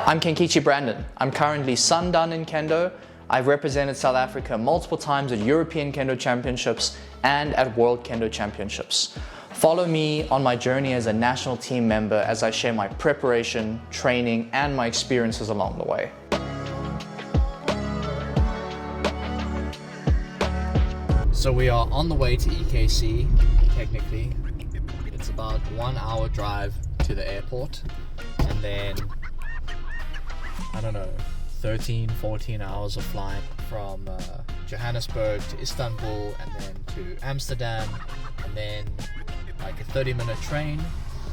I'm Kenkichi Brandon. I'm currently Sundown in Kendo. I've represented South Africa multiple times at European Kendo Championships and at World Kendo Championships. Follow me on my journey as a national team member as I share my preparation, training, and my experiences along the way. So we are on the way to EKC, technically. It's about 1 hour drive to the airport, and then, I don't know, 13, 14 hours of flight from Johannesburg to Istanbul, and then to Amsterdam, and then like a 30-minute train,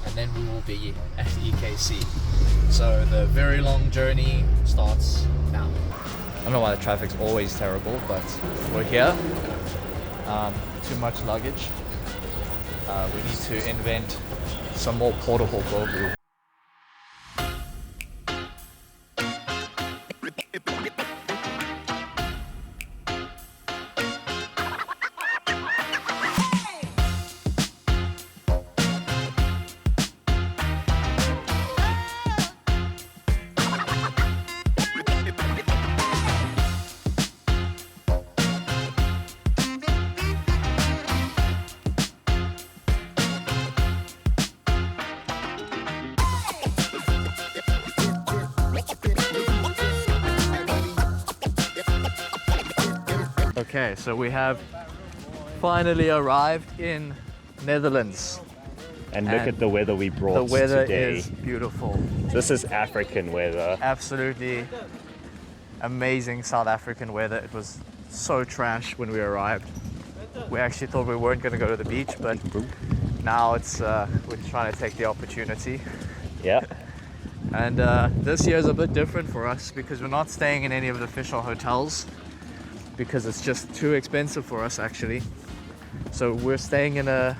and then we will be at EKC. So the very long journey starts now. I don't know why the traffic's always terrible, but we're here. Too much luggage. We need to invent some more portable Bogu. Okay, so we have finally arrived in Netherlands. And look at the weather we brought today. The weather is beautiful. This is African weather. Absolutely amazing South African weather. It was so trash when we arrived. We actually thought we weren't going to go to the beach, but now it's we're trying to take the opportunity. Yeah. And this year is a bit different for us because we're not staying in any of the official hotels, because it's just too expensive for us actually. So we're staying in a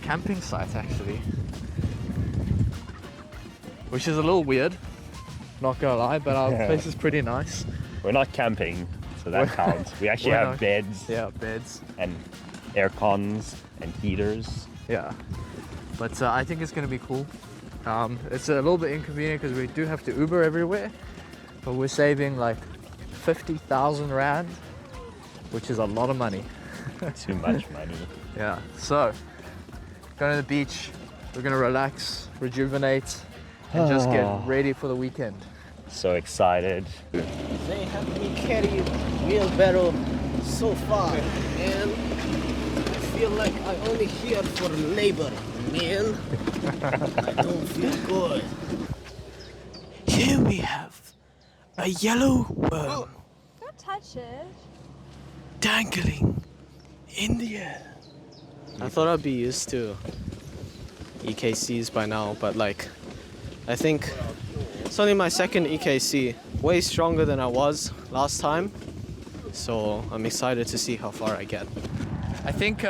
camping site actually, which is a little weird, not gonna lie, but our place is pretty nice. We're not camping, so that counts. We actually have beds. Yeah, beds. And air cons and heaters. Yeah, but I think it's gonna be cool. It's a little bit inconvenient because we do have to Uber everywhere, but we're saving like 50,000 Rand, which is a lot of money. Too much money. Yeah, so going to the beach, we're gonna relax, rejuvenate, and just get ready for the weekend. So excited. They have me carry wheelbarrow so far, man. I feel like I only here for labor, man. I don't feel good. Here we have a yellow worm. Don't touch it. Dangling in the air. I thought I'd be used to EKCs by now, but like, I think it's only my second EKC, way stronger than I was last time. So I'm excited to see how far I get. I think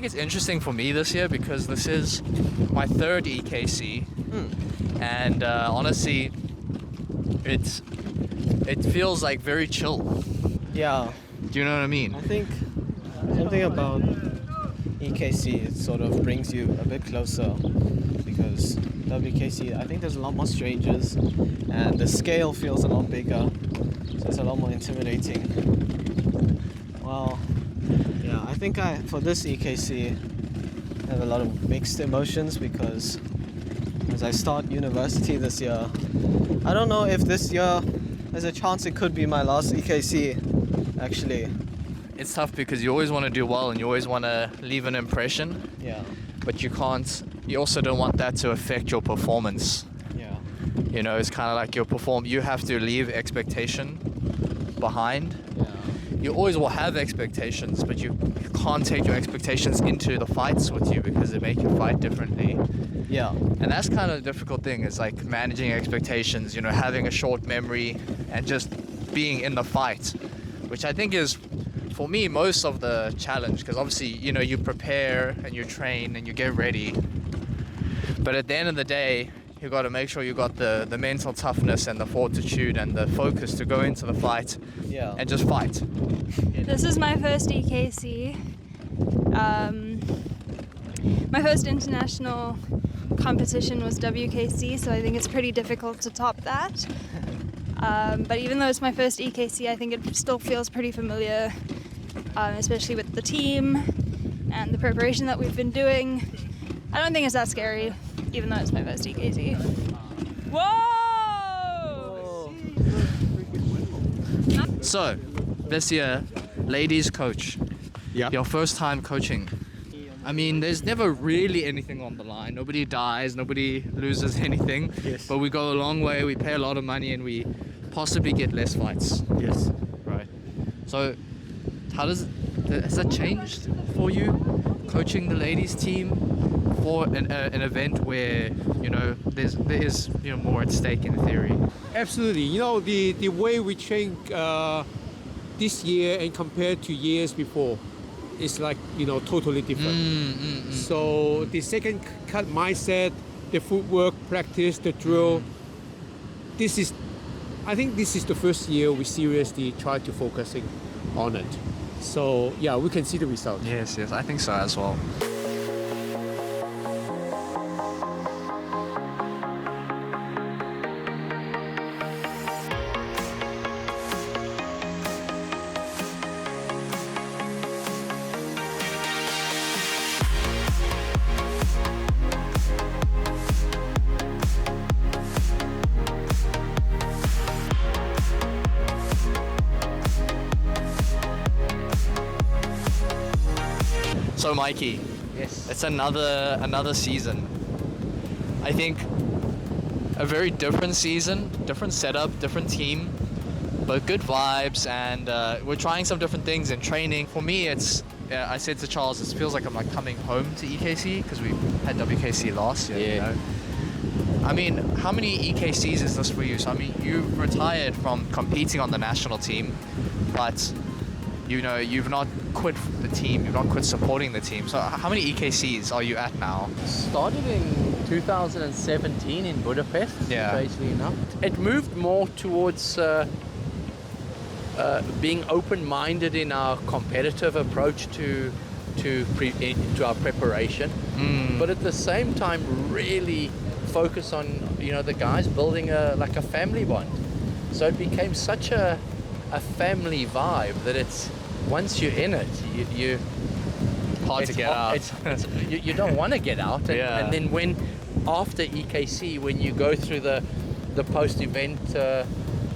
it's interesting for me this year because this is my third EKC, and honestly, it feels like very chill. Yeah. Do you know what I mean? I think something about EKC, it sort of brings you a bit closer, because WKC, I think there's a lot more strangers and the scale feels a lot bigger, so it's a lot more intimidating. Well, yeah, I think for this EKC I have a lot of mixed emotions because as I start university this year, I don't know if this year there's a chance it could be my last EKC actually. It's tough because you always want to do well and you always want to leave an impression. Yeah. But you can't. You also don't want that to affect your performance. Yeah. You know, it's kind of like you have to leave expectation behind. Yeah. You always will have expectations, but you can't take your expectations into the fights with you because they make you fight differently. Yeah. And that's kind of the difficult thing, is like managing expectations, you know, having a short memory and just being in the fight, which I think is, for me, most of the challenge, because obviously, you know, you prepare and you train and you get ready, but at the end of the day, you got to make sure you got the mental toughness and the fortitude and the focus to go into the fight and just fight. This is my first EKC. My first international competition was WKC, so I think it's pretty difficult to top that. But even though it's my first EKC, I think it still feels pretty familiar, especially with the team and the preparation that we've been doing. I don't think it's that scary, even though it's my first EKC. Whoa! So, this year, ladies coach. Yeah. Your first time coaching. I mean, there's never really anything on the line. Nobody dies, nobody loses anything. Yes. But we go a long way, we pay a lot of money, and we possibly get less fights. Yes. Right. So, has that changed for you, coaching the ladies team for an event where, you know, there is more at stake in theory? Absolutely. You know, the way we train this year and compared to years before is like, totally different. So the second cut mindset, the footwork practice, the drill, I think this is the first year we seriously try to focusing on it. So yeah, we can see the result. Yes, I think so as well. So Mikey, Yes. it's another season. I think a very different season, different setup, different team, but good vibes, and we're trying some different things in training. For me, it's I said to Charles, it feels like I'm like coming home to EKC because we had WKC last year. Yeah. You know? I mean, how many EKCs is this for you? So I mean, you retired from competing on the national team, but you've not quit the team, you've not quit supporting the team. So how many EKCs are you at now? Started in 2017 in Budapest, Yeah. strangely enough. It moved more towards being open-minded in our competitive approach to our preparation, but at the same time really focus on the guys building a family bond. So it became such a family vibe that it's once you're in it, you Hard to it's get out. You don't want to get out, and, Yeah. and then after EKC, when you go through the post-event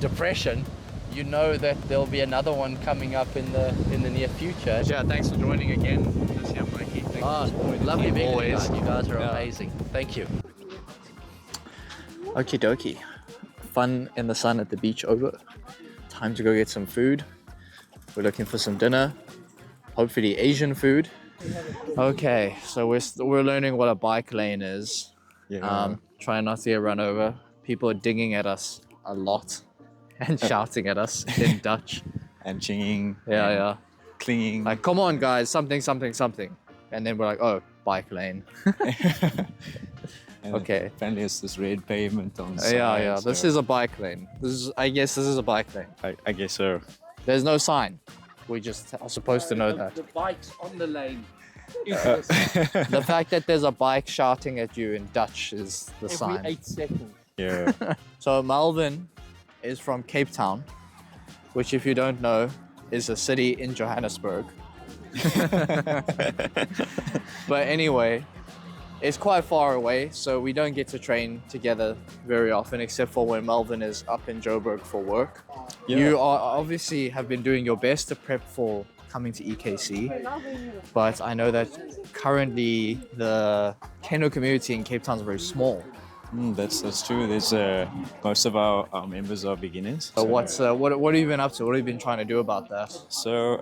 depression, you know that there'll be another one coming up in the near future. Yeah, thanks for joining again this year, Mikey. Thank you for supporting the Lovely team being always. here. You guys are Yeah. amazing. Thank you. Okie dokie. Fun in the sun at the beach over. Time to go get some food. We're looking for some dinner. Hopefully Asian food. Okay, so we're learning what a bike lane is. Trying not to get run over. People are dinging at us a lot and shouting at us in Dutch. and chinging, Yeah. clinging. Like, come on guys, something. And then we're like, oh, bike lane. And okay. Apparently it's this red pavement on the side. Yeah. This so is a bike lane. I guess this is a bike lane. I guess so. There's no sign. We just are supposed to know that. The bike's on the lane. The fact that there's a bike shouting at you in Dutch is the sign. Every 8 seconds. Yeah. So Melvin is from Cape Town, which if you don't know, is a city in Johannesburg. But anyway, it's quite far away, so we don't get to train together very often, except for when Melvin is up in Joburg for work. Yeah. You are obviously have been doing your best to prep for coming to EKC, but I know that currently the Kendo community in Cape Town is very small. That's true. There's most of our members are beginners. So what have you been up to? What have you been trying to do about that? So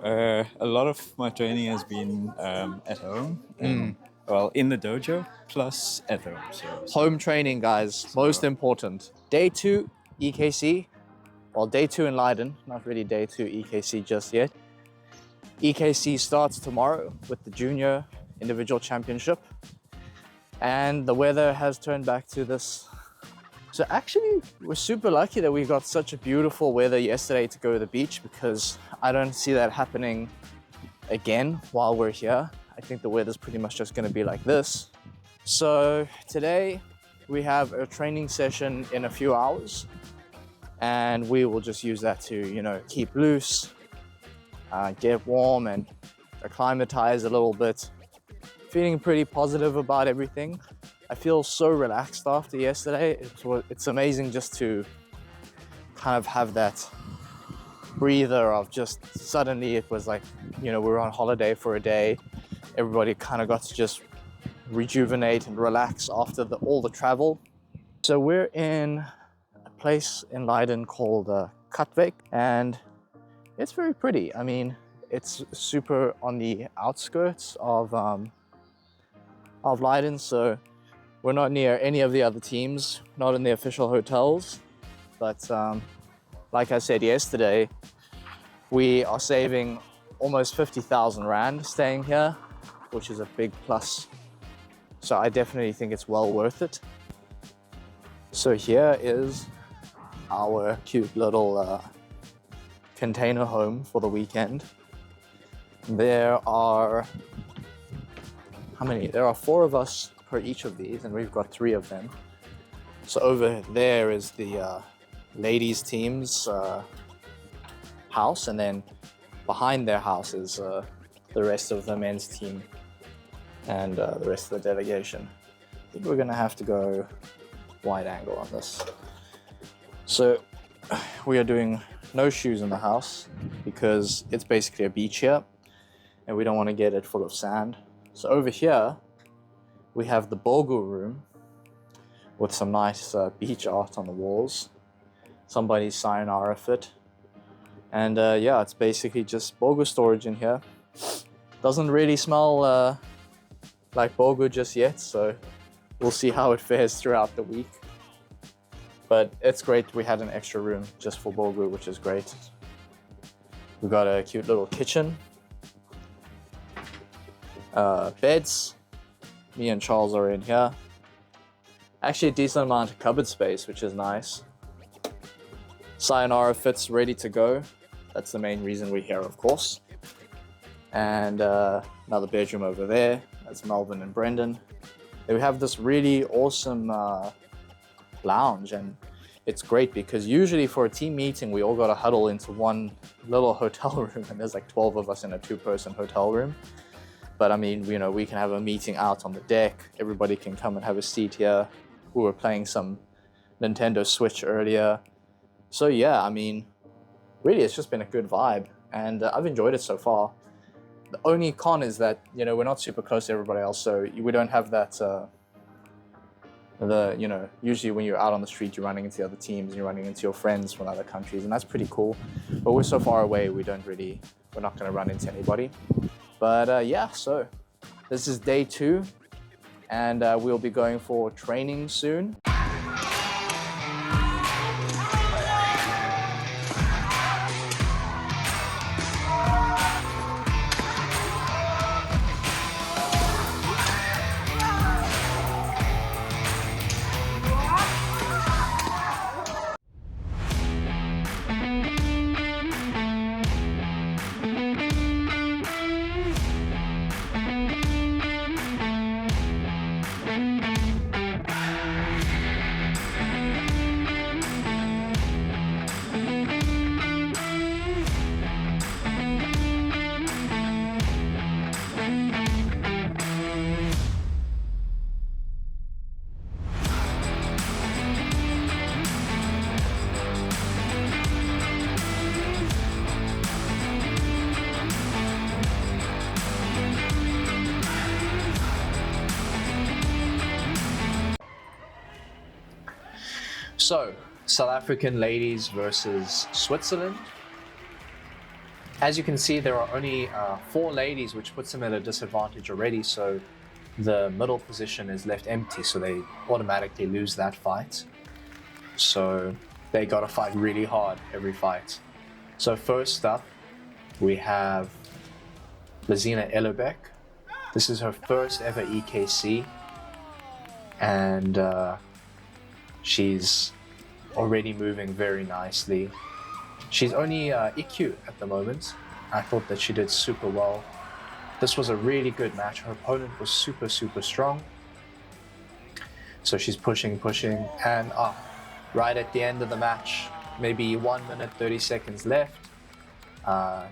a lot of my training has been at home. Well, in the dojo plus at home. So Home training, guys, most important. Day 2 EKC, well, day 2 in Leiden, not really day 2 EKC just yet. EKC starts tomorrow with the junior individual championship, and the weather has turned back to this. So actually, we're super lucky that we got such a beautiful weather yesterday to go to the beach, because I don't see that happening again while we're here. I think the weather's pretty much just going to be like this. So today we have a training session in a few hours, and we will just use that to, you know, keep loose, get warm and acclimatize a little bit. Feeling pretty positive about everything. I feel so relaxed after yesterday. It's amazing just to kind of have that breather of just suddenly it was like, you know, we were on holiday for a day. Everybody kind of got to just rejuvenate and relax after all the travel. So we're in a place in Leiden called Katwijk, and it's very pretty. I mean, it's super on the outskirts of Leiden, so we're not near any of the other teams, not in the official hotels. But like I said yesterday, we are saving almost 50,000 Rand staying here, which is a big plus. So I definitely think it's well worth it. So here is our cute little container home for the weekend. There are, how many? There are 4 of us per each of these, and we've got 3 of them. So over there is the ladies team's house, and then behind their house is the rest of the men's team and the rest of the delegation. I think we're gonna have to go wide angle on this. So we are doing no shoes in the house because it's basically a beach here and we don't want to get it full of sand. So over here we have the Bogu room with some nice beach art on the walls, somebody's sayonara fit, and yeah, it's basically just Bogu storage in here. Doesn't really smell like Bogu just yet, so we'll see how it fares throughout the week. But it's great we had an extra room just for Bogu, which is great. We've got a cute little kitchen, beds. Me and Charles are in here. Actually a decent amount of cupboard space, which is nice. Sayonara fits ready to go. That's the main reason we're here, of course. And another bedroom over there. That's Melvin and Brendan. Then we have this really awesome lounge, and it's great because usually for a team meeting we all got to huddle into one little hotel room, and there's like 12 of us in a 2-person hotel room. But I mean, you know, we can have a meeting out on the deck. Everybody can come and have a seat here. We were playing some Nintendo Switch earlier. So yeah, I mean, really it's just been a good vibe, and I've enjoyed it so far. The only con is that, you know, we're not super close to everybody else, so we don't have that, you know, usually when you're out on the street, you're running into other teams, you're running into your friends from other countries, and that's pretty cool. But we're so far away, we're not going to run into anybody. But yeah, so this is day 2, and we'll be going for training soon. So, South African ladies versus Switzerland. As you can see, there are only 4 ladies, which puts them at a disadvantage already, so the middle position is left empty, so they automatically lose that fight. So they gotta fight really hard every fight. So first up, we have Lazina Ellerbeck. This is her first ever EKC, and she's already moving very nicely. She's only EQ at the moment. I thought that she did super well. This was a really good match. Her opponent was super strong, So she's pushing, and right at the end of the match, maybe 1 minute 30 seconds left,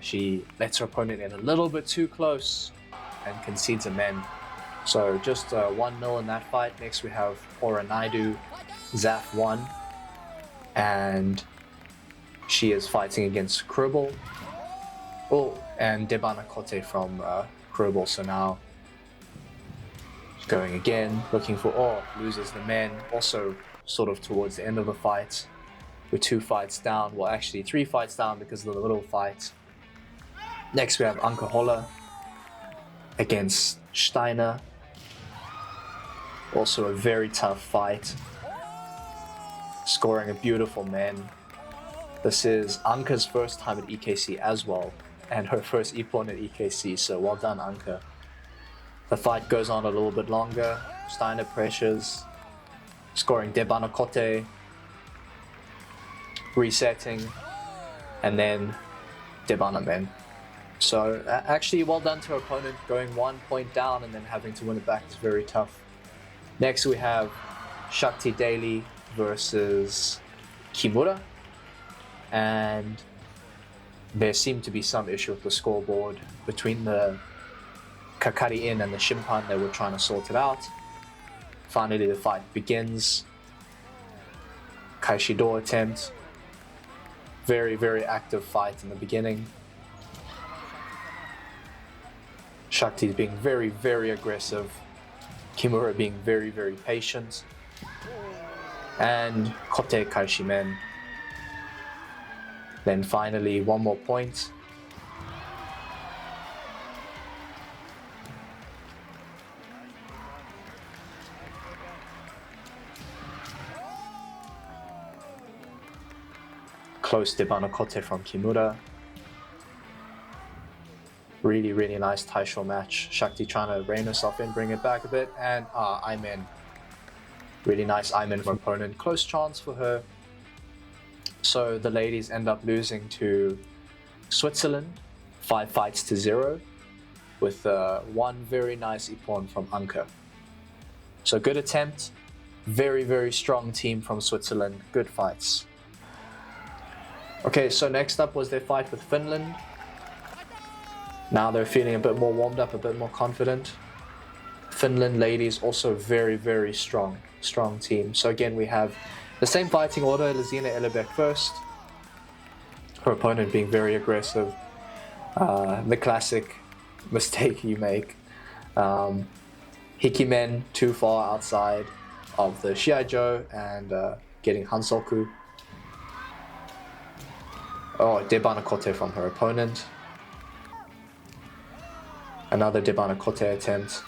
she lets her opponent in a little bit too close and concedes a men. So just 1-0 in that fight. Next we have Ora Naidu, Zaf 1, and she is fighting against Krobel. And Debana Kote from Krobel. So now going again, looking for, loses the men. Also sort of towards the end of the fight. We're 2 fights down, well actually 3 fights down because of the little fight. Next we have Anke Holler against Steiner. Also a very tough fight. Scoring a beautiful men. This is Anke's first time at EKC as well, and her first Ippon at EKC, so well done Anke. The fight goes on a little bit longer. Steiner pressures, scoring Debana Kote, resetting, and then Debana men. So actually well done to her opponent, going 1 point down and then having to win it back is very tough. Next we have Shakti Daly versus Kimura, and there seemed to be some issue with the scoreboard between the Kakari-in and the Shimpan. They were trying to sort it out. Finally the fight begins. Kaishido attempt. Very, very active fight in the beginning. Shakti is being very, very aggressive. Kimura being very, very patient. And Kote Kaishimen. Then finally 1 more point. Close Debana Kote from Kimura. Really, really nice Taisho match. Shakti trying to rein herself in, bring it back a bit, and Aimen. Really nice Aimen for opponent. Close chance for her. So the ladies end up losing to Switzerland, 5 fights to 0, with 1 very nice Ippon from Anke. So good attempt. Very, very strong team from Switzerland. Good fights. Okay, so next up was their fight with Finland. Now they're feeling a bit more warmed up, a bit more confident. Finland ladies also very, very strong team. So again, we have the same fighting order, Lizina Ellebeck first. Her opponent being very aggressive. The classic mistake you make. Hikimen too far outside of the Shiaijo and getting Hansoku. Debana Kote from her opponent. Another Debana Kote attempt.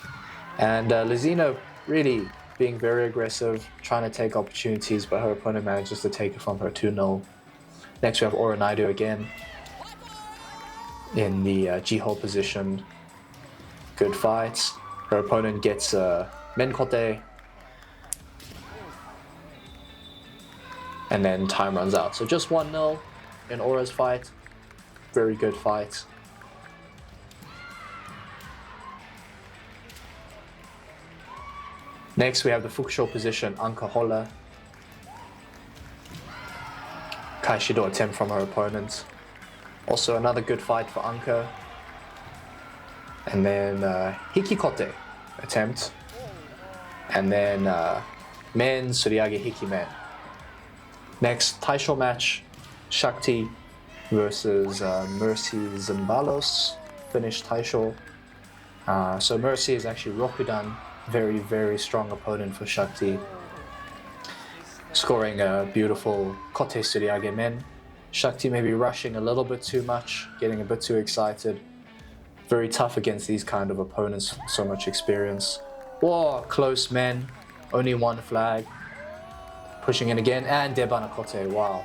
And Lizina really being very aggressive, trying to take opportunities, but her opponent manages to take it from her 2-0. Next we have Ora Naidu again in the Jiho position. Good fights. Her opponent gets Men Kote. And then time runs out. So just 1-0 in Ora's fight. Very good fight. Next we have the Fukusho position, Anke Holler. Kaishido attempt from her opponent. Also another good fight for Anke. And then Hikikote attempt. And then Men Suriage Hikimen. Next Taisho match, Shakti versus Mercy Zimbalos. Finished Taisho. So Mercy is actually Rokudan. Very, very strong opponent for Shakti. Scoring a beautiful Kote Suriage men. Shakti maybe rushing a little bit too much, getting a bit too excited. Very tough against these kind of opponents, so much experience. Close men, only 1 flag. Pushing in again, and Debana Kote, wow.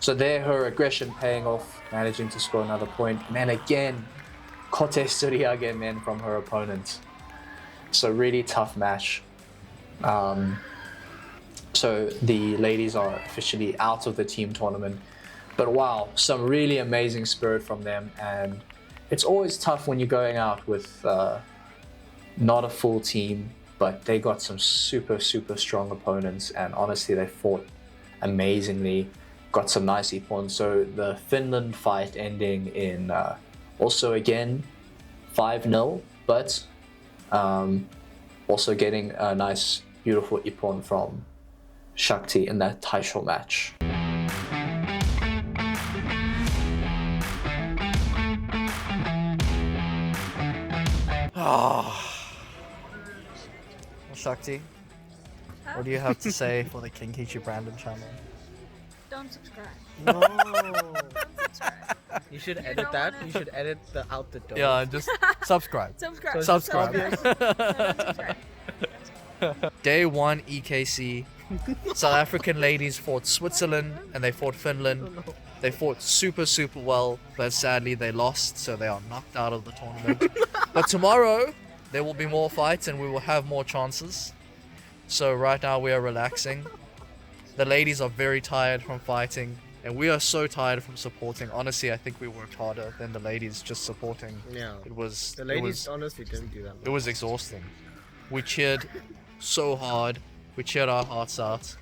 So there her aggression paying off, managing to score another point. And then again, Kote Suriage men from her opponent. So really tough match. So the ladies are officially out of the team tournament. But wow, some really amazing spirit from them. And it's always tough when you're going out with not a full team, but they got some super strong opponents, and honestly they fought amazingly, got some nice ippon. So the Finland fight ending in also again 5-0, but also getting a nice beautiful ippon from Shakti in that Taisho match. Shakti, what do you have to say for the Kinkichi Brandon channel? Don't subscribe. No. Don't subscribe. You should edit don't that. wanna- You should edit the out the door. Yeah, just subscribe. Subscribe. Subscribe. No, don't subscribe. Day 1 EKC. South African ladies fought Switzerland and they fought Finland. They fought super well, but sadly they lost, so they are knocked out of the tournament. But tomorrow there will be more fights and we will have more chances. So right now we are relaxing. The ladies are very tired from fighting, and we are so tired from supporting. Honestly, I think we worked harder than the ladies just supporting. Yeah. The The ladies honestly didn't do that it much. was exhausting. We cheered so hard. We cheered our hearts out.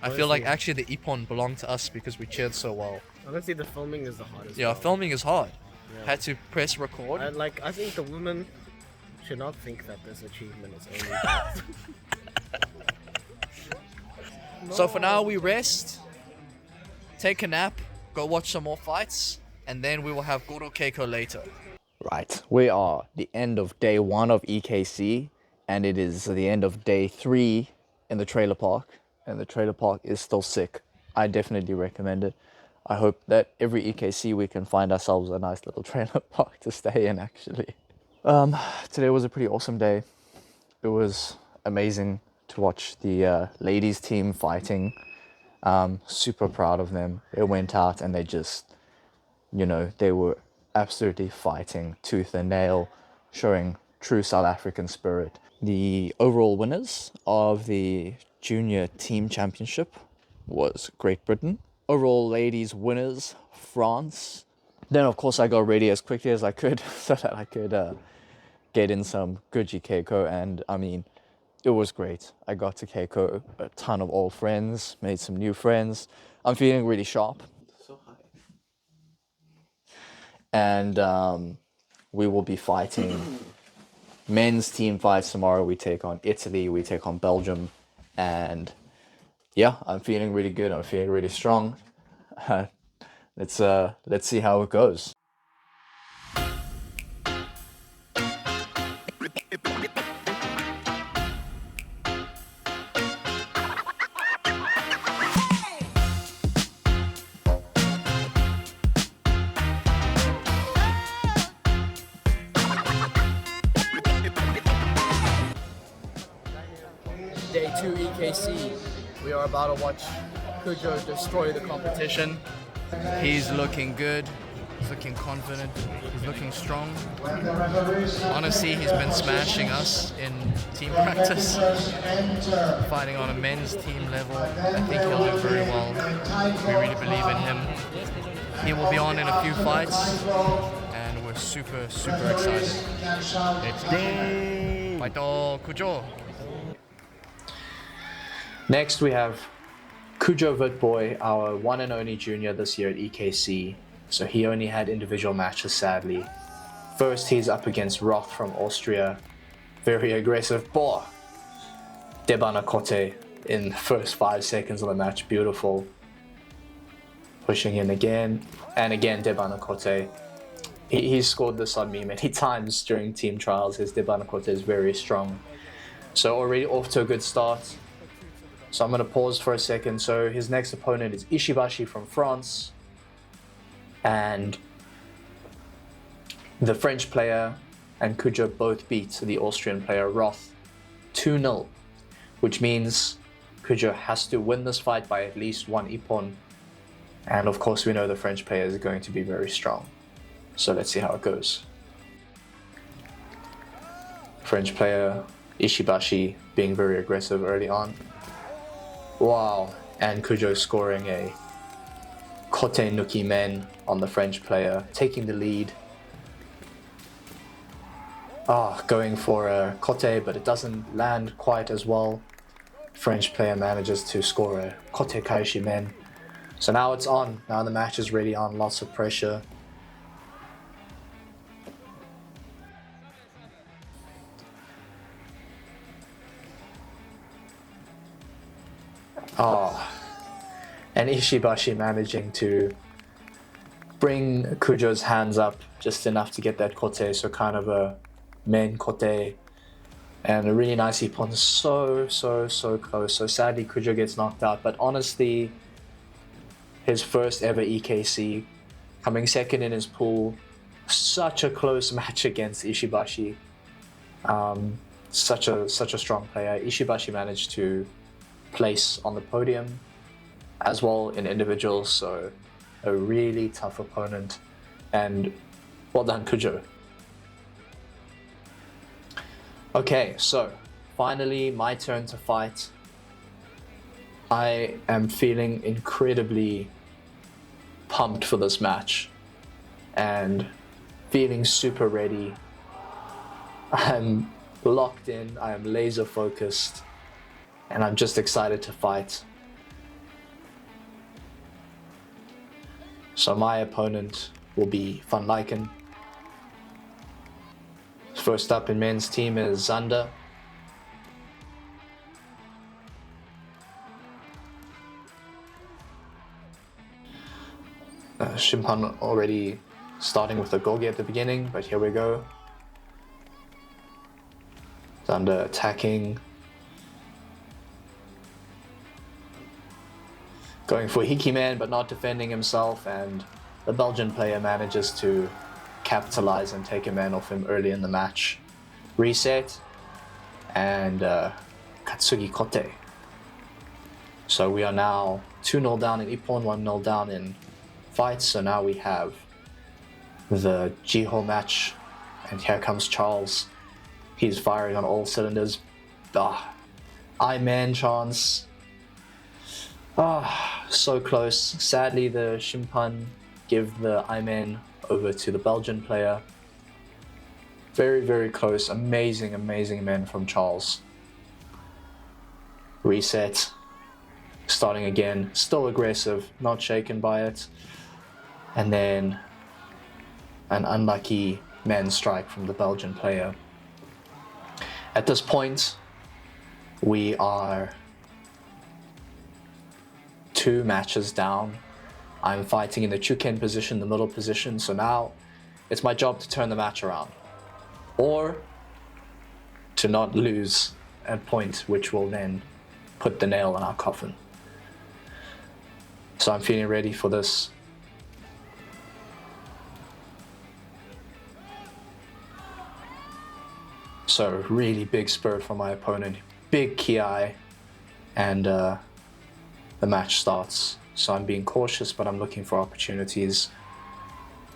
I feel like Honestly. actually the ippon belonged to us because we cheered so well. Honestly, the filming is the hardest. Yeah, part. filming is hard. Yeah. Had to press record. I think the women should not think that this achievement is only that. So for now we rest, take a nap, go watch some more fights, and then we will have Goro Keiko later. Right, we are the end of day 1 of EKC, and it is the end of day 3 in the trailer park, and the trailer park is still sick. I definitely recommend it. I hope that every EKC we can find ourselves a nice little trailer park to stay in actually. Today was a pretty awesome day. It was amazing to watch the ladies team fighting. Super proud of them. They went out and they just, they were absolutely fighting tooth and nail, showing true South African spirit. The overall winners of the junior team championship was Great Britain. Overall ladies winners, France. Then of course I got ready as quickly as I could so that I could get in some good Keiko, and I mean, it was great. I got to Keiko a ton of old friends, made some new friends. I'm feeling really sharp. So high. And we will be fighting men's team fights tomorrow. We take on Italy, we take on Belgium, and yeah, I'm feeling really good. I'm feeling really strong. Let's see how it goes. Day 2 EKC. We are about to watch Kujo destroy the competition. He's looking good. He's looking confident. He's looking strong. Honestly, he's been smashing us in team practice. Fighting on a men's team level. I think he'll do very well. We really believe in him. He will be on in a few fights, and we're super excited. Let's go! Fight Kujo! Next we have Kujo Vitboy, our one and only junior this year at EKC. So he only had individual matches, sadly. First he's up against Roth from Austria. Very aggressive. Debana Kote in the first 5 seconds of the match. Beautiful. Pushing in again. And again Debana Kote. He's scored this on me many times during team trials. His Debana Kote is very strong. So already off to a good start. So I'm going to pause for a second. So his next opponent is Ishibashi from France. And the French player and Kujo both beat the Austrian player Roth 2-0. Which means Kujo has to win this fight by at least 1 ippon. And of course we know the French player is going to be very strong. So let's see how it goes. French player Ishibashi being very aggressive early on. Wow, and Kujo scoring a Kote Nuki Men on the French player, taking the lead. going for a kote, but it doesn't land quite as well. French player manages to score a kote kaishi men. So now it's on. Now the match is really on. Lots of pressure. And Ishibashi managing to bring Kujo's hands up just enough to get that kote, so kind of a men kote. And a really nice ippon, so close. So sadly Kujo gets knocked out, but honestly, his first ever EKC, coming second in his pool, such a close match against Ishibashi. Such a strong player. Ishibashi managed to place on the podium as well in individuals, so a really tough opponent, and well done Kujo. Okay, so finally my turn to fight. I am feeling incredibly pumped for this match and feeling super ready. I'm locked in, I am laser focused, and I'm just excited to fight. So my opponent will be Van Lyken. First up in men's team is Zander. Shimpan already starting with the gogi at the beginning, but here we go. Zander attacking. Going for Hikiman, but not defending himself, and the Belgian player manages to capitalize and take a man off him early in the match. Reset, and Katsugi Kote. So we are now 2-0 down in Ippon, 1-0 down in fights. So now we have the Jiho match, and here comes Charles. He's firing on all cylinders. I-man chance. So close. Sadly, the Shimpan give the I-man over to the Belgian player. Very close. Amazing men from Charles. Reset. Starting again. Still aggressive. Not shaken by it. And then an unlucky man strike from the Belgian player. At this point, we are 2 matches down. I'm fighting in the Chuken position, the middle position, so now it's my job to turn the match around. Or to not lose at point, which will then put the nail in our coffin. So I'm feeling ready for this. So really big spirit from my opponent, big ki, and the match starts. So I'm being cautious, but I'm looking for opportunities.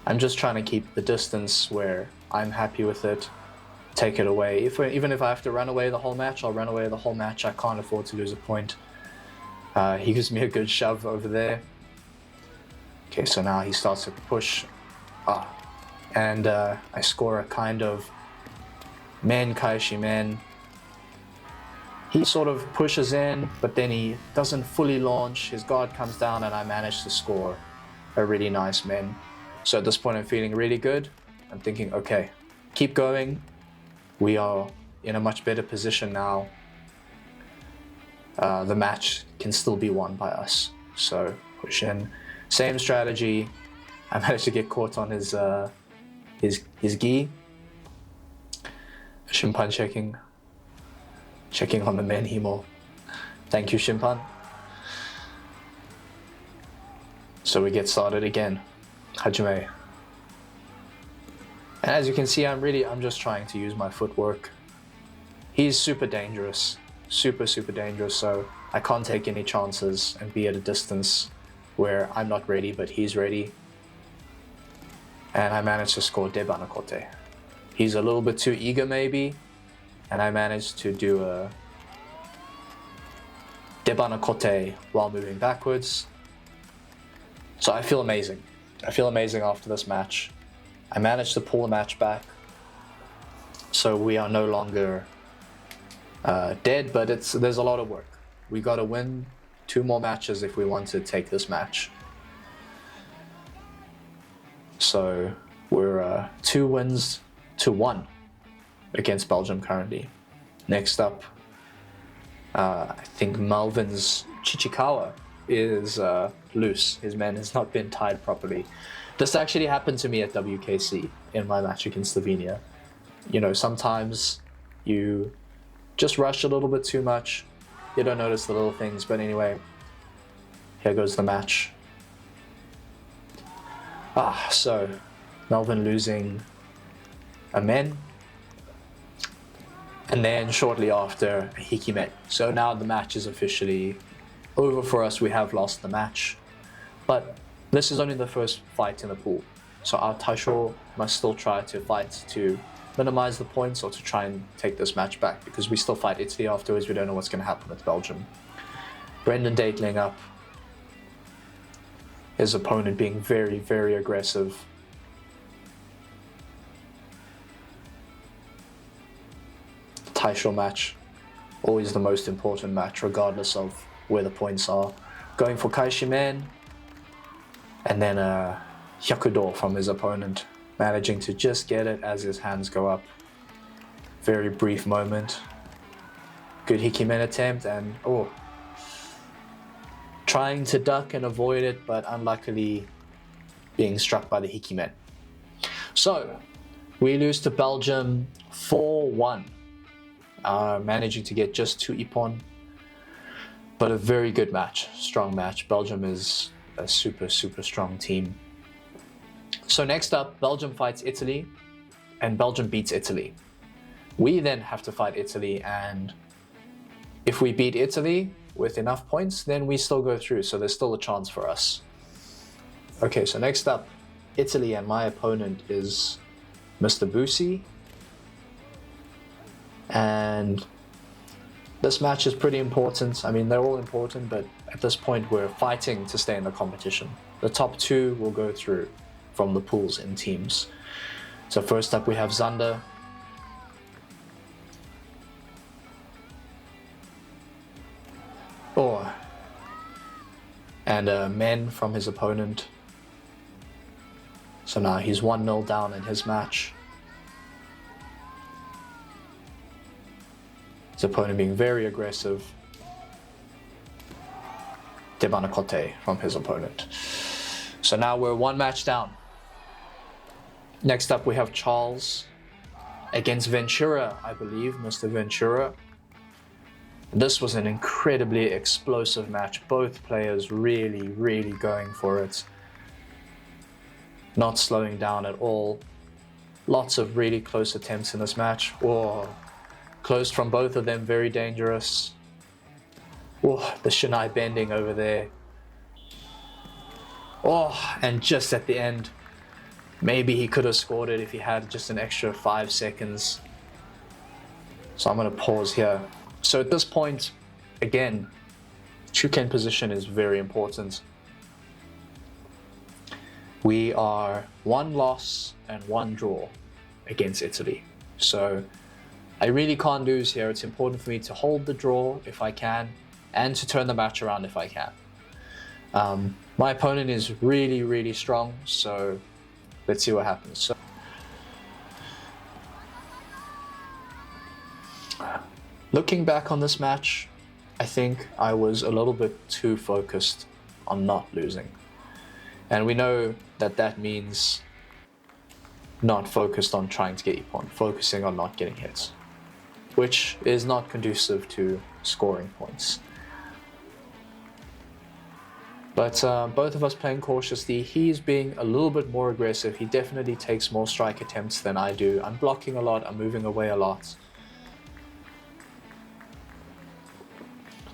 I'm just trying to keep the distance where I'm happy with it, take it away. Even if I have to run away the whole match, I'll run away the whole match. I can't afford to lose a point. He gives me a good shove over there. Okay, so now he starts to push. And I score a kind of men kaishi men. He sort of pushes in, but then he doesn't fully launch. His guard comes down, and I manage to score a really nice men. So at this point, I'm feeling really good. I'm thinking, okay, keep going. We are in a much better position now. The match can still be won by us. So push in. Same strategy. I managed to get caught on his gi. Shimpan checking on the men himo. Thank you, Shimpan. So we get started again. Hajime. And as you can see, I'm just trying to use my footwork. He's super dangerous. Super dangerous, so I can't take any chances and be at a distance where I'm not ready, but he's ready. And I managed to score Debanakote. He's a little bit too eager maybe, and I managed to do a Debanakote while moving backwards. So I feel amazing. I feel amazing after this match. I managed to pull the match back. So we are no longer dead, but there's a lot of work. We got to win 2 more matches if we want to take this match. So we're 2 wins to 1 against Belgium currently. Next up, I think Melvin's Chichikawa is loose. His man has not been tied properly. This actually happened to me at WKC in my match against Slovenia. You know, sometimes you just rush a little bit too much. You don't notice the little things, but anyway, here goes the match. So Melvin losing a men, and then shortly after a Hikimet. So now the match is officially over for us. We have lost the match, but this is only the first fight in the pool. So our Taisho must still try to fight to minimize the points or to try and take this match back, because we still fight Italy afterwards. We don't know what's going to happen with Belgium. Brendan Datling up. His opponent being very, very aggressive. Taisho match, always the most important match, regardless of where the points are. Going for Kaishimen, and then a Hyakudo from his opponent, managing to just get it as his hands go up. Very brief moment. Good Hikimen attempt, and trying to duck and avoid it, but unluckily being struck by the Hikimen. So we lose to Belgium 4-1, managing to get just 2 ippon, but a very good match, strong match. Belgium is a super, super strong team. So next up, Belgium fights Italy, and Belgium beats Italy. We then have to fight Italy, and if we beat Italy with enough points, then we still go through, so there's still a chance for us. Okay, so next up, Italy, and my opponent is Mr. Busi. And this match is pretty important. I mean, they're all important, but at this point we're fighting to stay in the competition. The top 2 will go through from the pools in teams. So first up we have Zander. And Men from his opponent. So now he's 1-0 down in his match. His opponent being very aggressive. Debanakote from his opponent. So now we're 1 match down. Next up we have Charles against Ventura, I believe, Mr. Ventura. This was an incredibly explosive match. Both players really, really going for it. Not slowing down at all. Lots of really close attempts in this match. Close from both of them, very dangerous. The Shinai bending over there. And just at the end, maybe he could have scored it if he had just an extra 5 seconds. So I'm going to pause here. So at this point, again, Chuken position is very important. We are 1 loss and 1 draw against Italy. So I really can't lose here. It's important for me to hold the draw if I can, and to turn the match around if I can. My opponent is really, really strong, so let's see what happens. So, looking back on this match, I think I was a little bit too focused on not losing. And we know that that means not focused on trying to get ippon, focusing on not getting hits, which is not conducive to scoring points. But both of us playing cautiously. He's being a little bit more aggressive. He definitely takes more strike attempts than I do. I'm blocking a lot, I'm moving away a lot.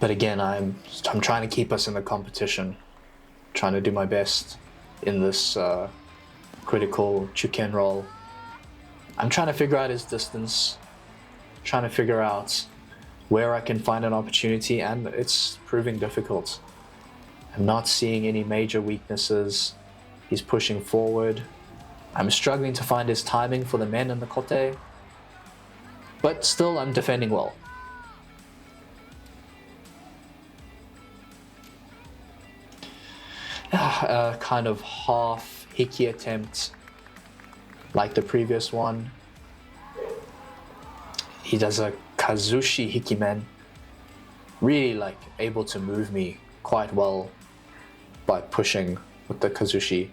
But again, I'm trying to keep us in the competition, trying to do my best in this critical Chuken role. I'm trying to figure out his distance, trying to figure out where I can find an opportunity, and it's proving difficult. I'm not seeing any major weaknesses. He's pushing forward. I'm struggling to find his timing for the men in the kote. But still, I'm defending well. A kind of half hiki attempt like the previous one. He does a kazushi hikimen, really like able to move me quite well by pushing with the kazushi.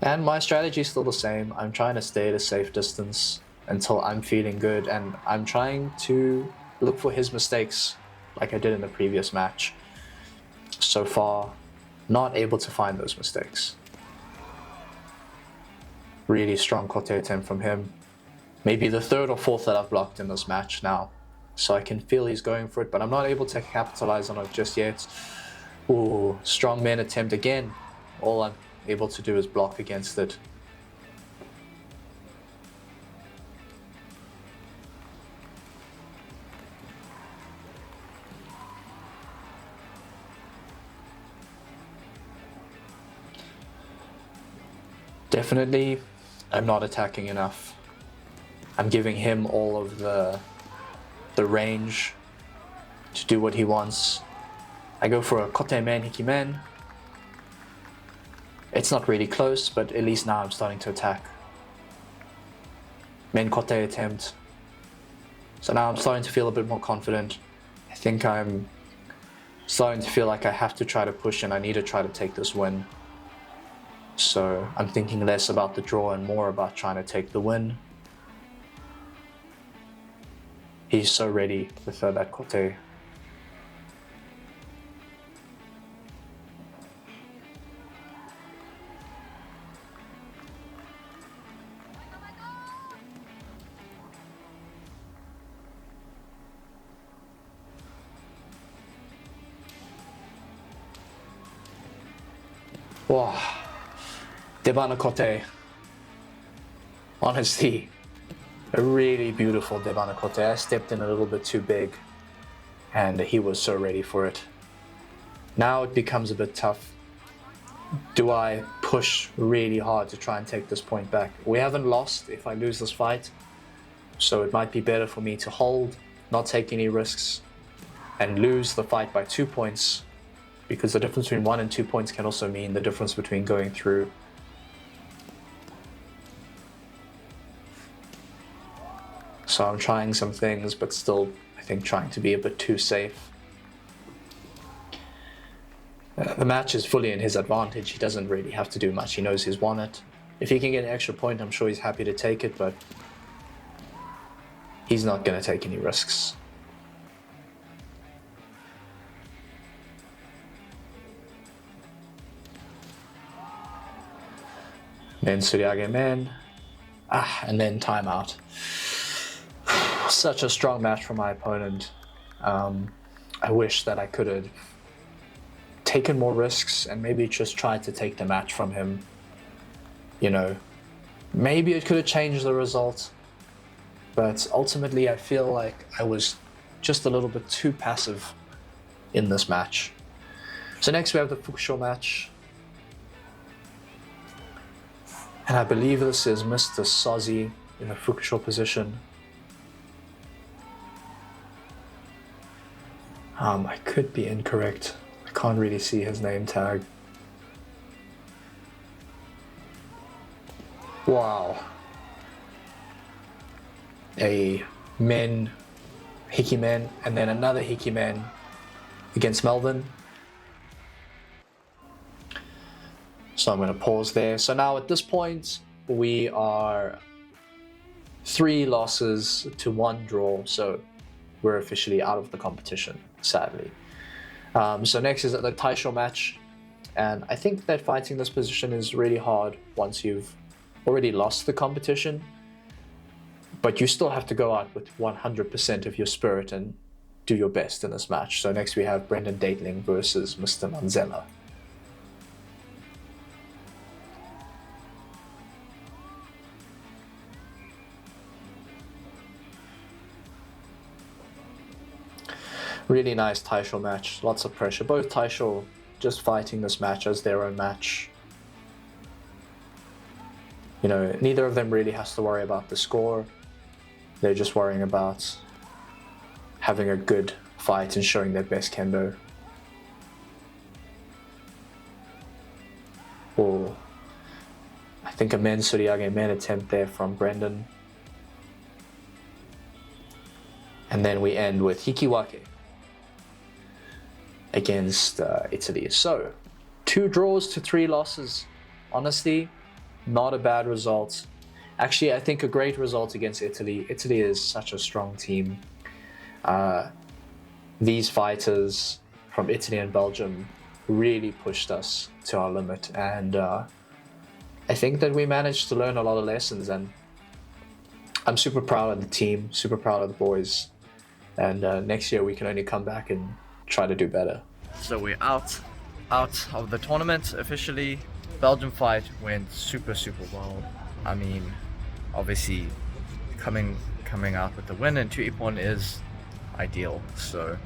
And my strategy is still the same. I'm trying to stay at a safe distance until I'm feeling good, and I'm trying to look for his mistakes like I did in the previous match. So far, not able to find those mistakes. Really strong kote attempt from him. Maybe the third or fourth that I've blocked in this match now. So I can feel he's going for it, but I'm not able to capitalize on it just yet. Ooh, strong man attempt again. All I'm able to do is block against it. Definitely, I'm not attacking enough. I'm giving him all of the range to do what he wants. I go for a kote man hikimen. It's not really close, but at least now I'm starting to attack. Men kote attempt. So now I'm starting to feel a bit more confident. I think I'm starting to feel like I have to try to push and I need to try to take this win. So I'm thinking less about the draw and more about trying to take the win. He's so ready with that kote. Wow. Debana kote. Honestly, a really beautiful Debana kote. I stepped in a little bit too big and he was so ready for it. Now it becomes a bit tough. Do I push really hard to try and take this point back? We haven't lost if I lose this fight, so it might be better for me to hold, not take any risks, and lose the fight by 2 points, because the difference between 1 and 2 points can also mean the difference between going through. So I'm trying some things, but still, I think, trying to be a bit too safe. The match is fully in his advantage. He doesn't really have to do much. He knows he's won it. If he can get an extra point, I'm sure he's happy to take it, but he's not going to take any risks. Then Suryage men. And then timeout. Such a strong match from my opponent. I wish that I could have taken more risks and maybe just tried to take the match from him. You know, maybe it could have changed the result, but ultimately I feel like I was just a little bit too passive in this match. So next we have the Fukusho match. And I believe this is Mr. Sozi in a Fukusho position. I could be incorrect. I can't really see his name tag. Wow. A men, hikimen, and then another hikimen against Melvin. So I'm going to pause there. So now at this point, we are 3 losses to 1 draw. So we're officially out of the competition, sadly. So next is the Taisho match. And I think that fighting this position is really hard once you've already lost the competition. But you still have to go out with 100% of your spirit and do your best in this match. So next we have Brendan Datling versus Mr. Manzella. Really nice Taisho match, lots of pressure. Both Taisho just fighting this match as their own match. You know, neither of them really has to worry about the score. They're just worrying about having a good fight and showing their best kendo. Or I think a men's suriage men attempt there from Brendan. And then we end with Hikiwake against Italy. So 2 draws to 3 losses. Honestly, not a bad result. Actually, I think a great result against Italy. Italy is such a strong team. These fighters from Italy and Belgium really pushed us to our limit, and I think that we managed to learn a lot of lessons, and I'm super proud of the team, super proud of the boys, and next year we can only come back and try to do better. So we're out of the tournament officially. Belgium fight went super well. I mean, obviously coming out with the win in 2 ippon is ideal. So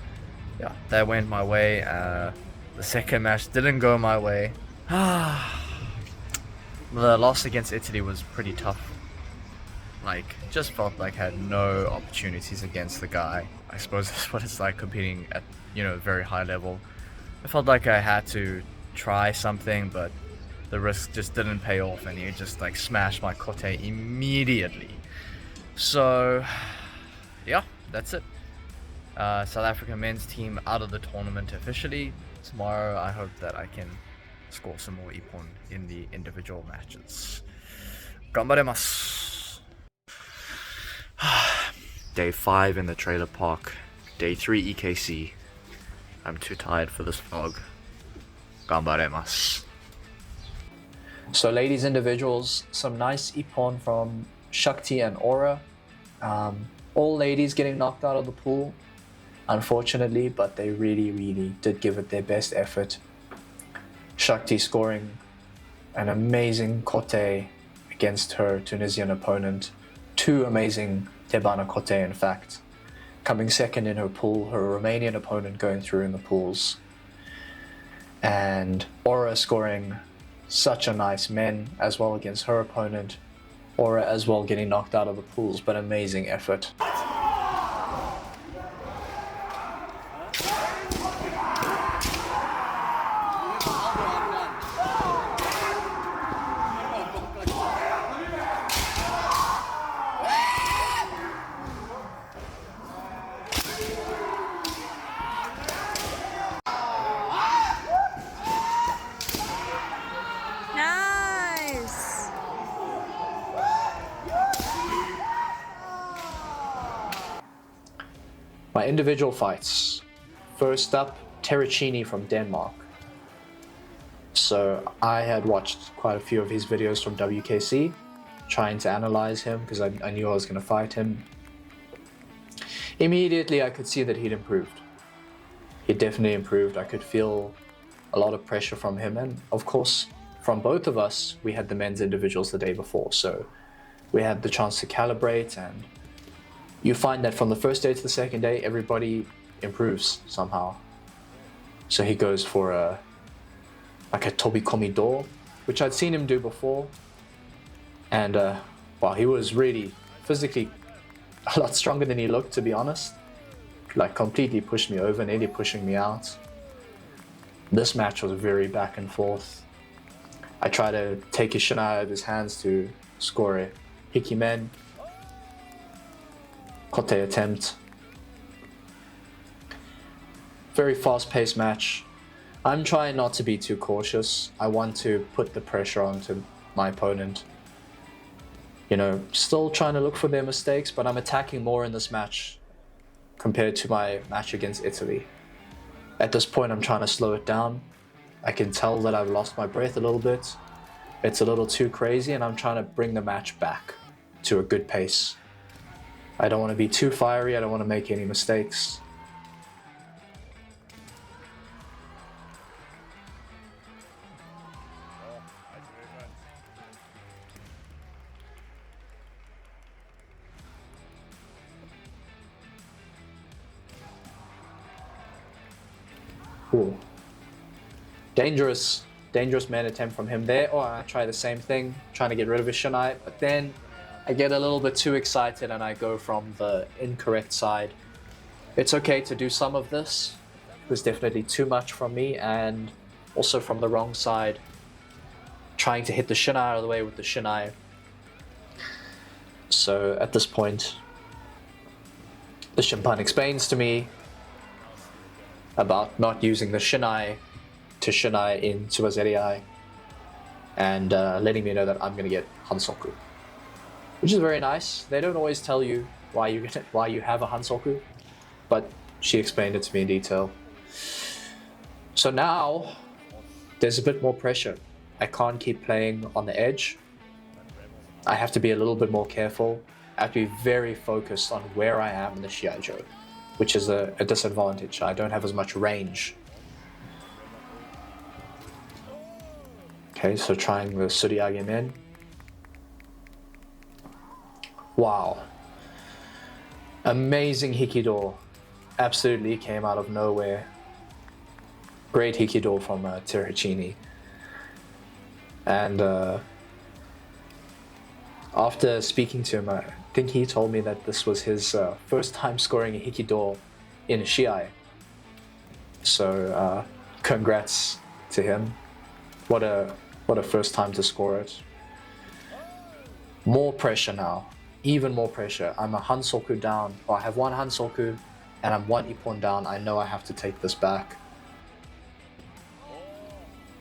yeah, that went my way. The second match didn't go my way. The loss against Italy was pretty tough. Like, just felt like I had no opportunities against the guy. I suppose that's what it's like competing at, you know, a very high level. I felt like I had to try something, but the risk just didn't pay off, and he just like smashed my kote immediately. So yeah, that's it. South African men's team out of the tournament officially. Tomorrow I hope that I can score some more ippon in the individual matches. Ganbaremasu. Day 5 in the trailer park. Day 3 EKC. I'm too tired for this vlog. Ganbaremasu. So ladies individuals, some nice ippon from Shakti and Aura. All ladies getting knocked out of the pool, unfortunately, but they really did give it their best effort. Shakti scoring an amazing kote against her Tunisian opponent. 2 amazing tebana kote, in fact. Coming second in her pool, her Romanian opponent going through in the pools. And Aura scoring such a nice men as well against her opponent. Aura as well getting knocked out of the pools, but amazing effort. Nice! My individual fights. First up, Terracini from Denmark. So I had watched quite a few of his videos from WKC, trying to analyze him because I knew I was going to fight him. Immediately I could see that he'd improved. He definitely improved. I could feel a lot of pressure from him, and of course from both of us we had the men's individuals the day before, so we had the chance to calibrate, and you find that from the first day to the second day everybody improves somehow. So he goes for a tobikomi do, which I'd seen him do before, and well, he was really physically a lot stronger than he looked, to be honest. Like, completely pushed me over, nearly pushing me out. This match was very back and forth. I tried to take his shin out of his hands to score a hikimen. Kote attempt. Very fast-paced match. I'm trying not to be too cautious. I want to put the pressure onto my opponent. You know, still trying to look for their mistakes, but I'm attacking more in this match compared to my match against Italy. At this point, I'm trying to slow it down. I can tell that I've lost my breath a little bit. It's a little too crazy, and I'm trying to bring the match back to a good pace. I don't want to be too fiery. I don't want to make any mistakes. Ooh. Dangerous. dangerous man attempt from him there. Or I try the same thing, trying to get rid of his shinai, but then I get a little bit too excited and I go from the incorrect side. It's okay to do some of this. It was definitely too much from me, and also from the wrong side, trying to hit the shinai out of the way with the shinai. So at this point, the Shimpan explains to me about not using the shinai to shinai in Tsubazeriai, and letting me know that I'm gonna get Hansoku, which is very nice. They don't always tell you why you have a Hansoku, but she explained it to me in detail. So now there's a bit more pressure. I can't keep playing on the edge. I have to be a little bit more careful. I have to be very focused on where I am in the Shiaijo, which is a disadvantage. I don't have as much range. Okay, so trying the Suriage Men. Wow. Amazing Hikido. Absolutely came out of nowhere. Great Hikido from Terracini. And after speaking to him, I think he told me that this was his first time scoring a Hikido in a Shiai. So congrats to him. What a first time to score it. More pressure now. Even more pressure. I'm a Hansoku down. Or I have one Hansoku and I'm one Ippon down. I know I have to take this back.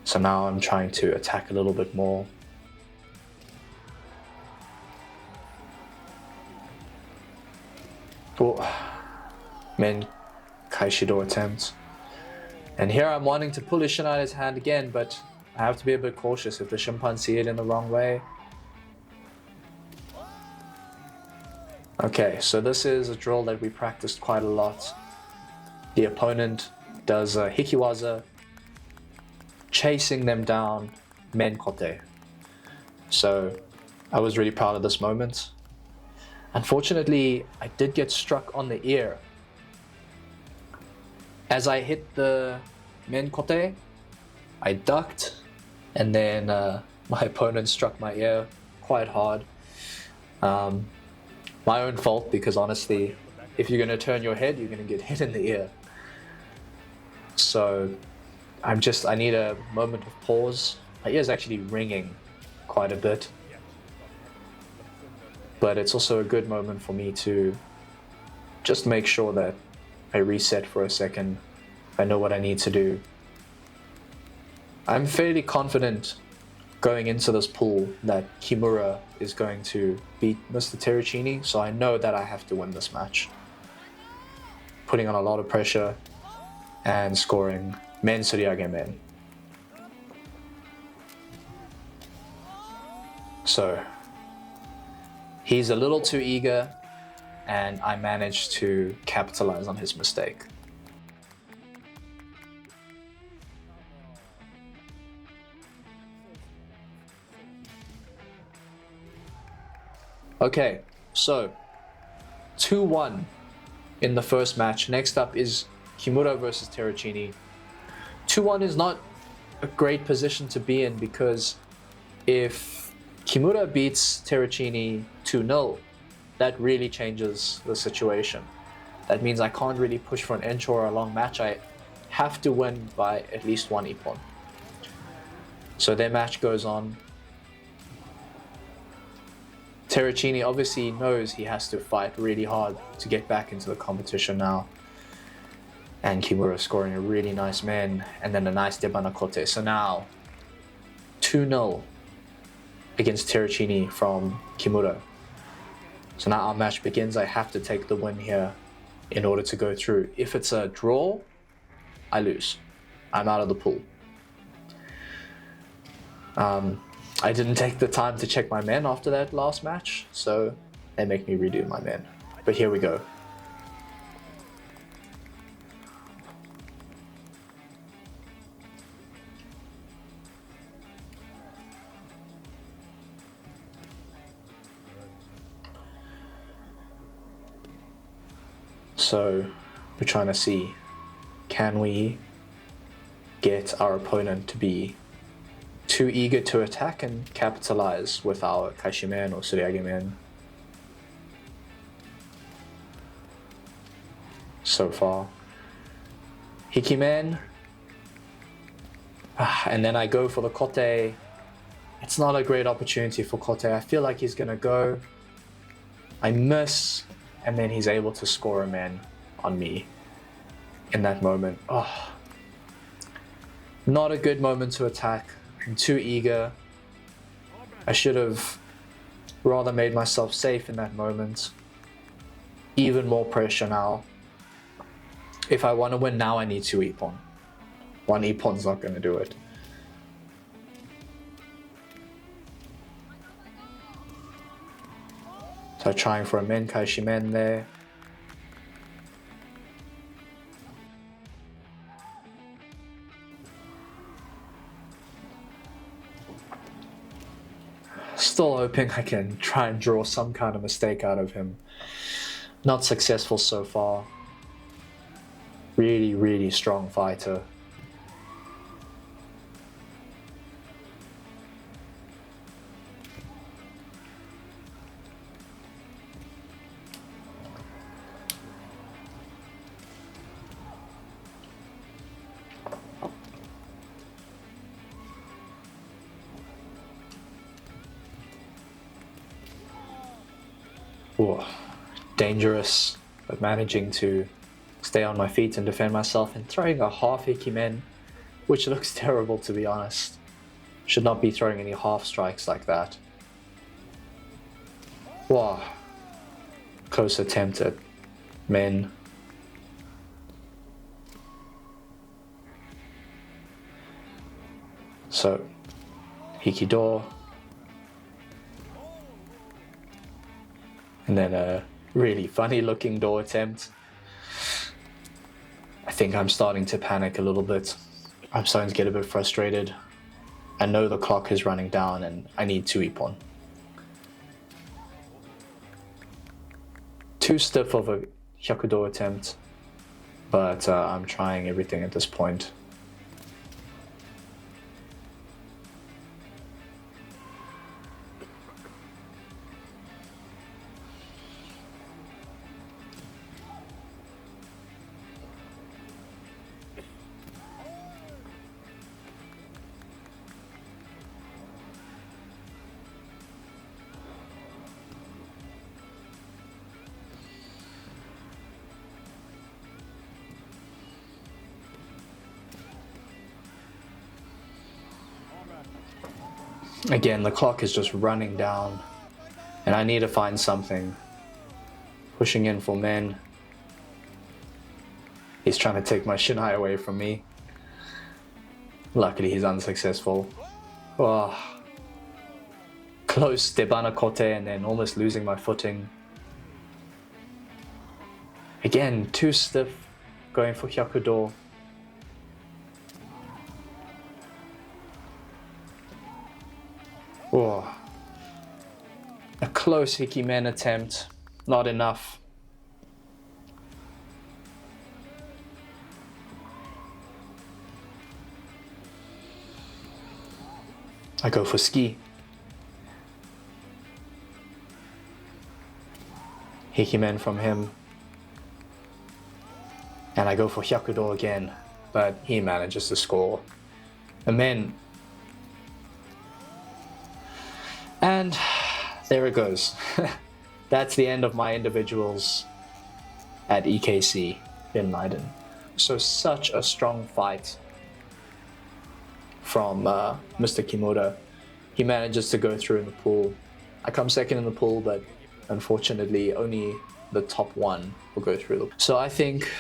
So now I'm trying to attack a little bit more. Oh, Men Kaishido attempt. And here I'm wanting to pull his shin out of his hand again, but I have to be a bit cautious if the Shimpan see it in the wrong way. Okay, so this is a drill that we practiced quite a lot. The opponent does a Hikiwaza, chasing them down, Men Kote. So I was really proud of this moment. Unfortunately, I did get struck on the ear. As I hit the Men Kote, I ducked, and then my opponent struck my ear quite hard. My own fault, because honestly, if you're going to turn your head, you're going to get hit in the ear. So I need a moment of pause. My ear's actually ringing quite a bit. But it's also a good moment for me to just make sure that I reset for a second. I know what I need to do. I'm fairly confident going into this pool that Kimura is going to beat Mr. Terracini, so I know that I have to win this match. Putting on a lot of pressure and scoring Men Suriage Men. So he's a little too eager, and I managed to capitalize on his mistake. Okay, so 2-1 in the first match. Next up is Kimura versus Terracini. 2-1 is not a great position to be in, because if Kimura beats Terracini 2-0, that really changes the situation. That means I can't really push for an encho or a long match. I have to win by at least one ippon. So their match goes on. Terracini obviously knows he has to fight really hard to get back into the competition now. And Kimura scoring a really nice man, and then a nice Debana Kote. So now 2-0 against Terracini from Kimura. So now our match begins. I have to take the win here in order to go through. If it's a draw, I lose. I'm out of the pool. I didn't take the time to check my men after that last match, so they make me redo my men. But here we go. So we're trying to see, can we get our opponent to be too eager to attack and capitalize with our Kaishimen or Suryagemen so far. Hikimen, and then I go for the Kote. It's not a great opportunity for Kote. I feel like he's gonna go. I miss, and then he's able to score a men on me in that moment. Oh, not a good moment to attack. I'm too eager. I should have rather made myself safe in that moment. Even more pressure now. If I want to win now, I need 2 Ippon. 1 Ippon's not going to do it. So trying for a men Kaishimen there. Still hoping I can try and draw some kind of mistake out of him. Not successful so far. Really, really strong fighter. Ooh, dangerous, but managing to stay on my feet and defend myself and throwing a half Hikimen, which looks terrible to be honest. Should not be throwing any half strikes like that. Wow. Close attempt at men. So, Hikido. And then a really funny looking door attempt. I think I'm starting to panic a little bit. I'm starting to get a bit frustrated. I know the clock is running down and I need 2 Ippon. Too stiff of a Hyakudo attempt, but I'm trying everything at this point. Again, the clock is just running down, and I need to find something. Pushing in for men. He's trying to take my Shinai away from me. Luckily, he's unsuccessful. Oh. Close Debana Kote and then almost losing my footing. Again, too stiff, going for Hyakudo. Oh. A close Hikimen attempt, not enough. I go for ski. Hikimen from him. And I go for Hyakudo again, but he manages to score. And then... And there it goes. That's the end of my individuals at EKC in Leiden. So such a strong fight from Mr. Kimura. He manages to go through in the pool. I come second in the pool, but unfortunately only the top one will go through. So I think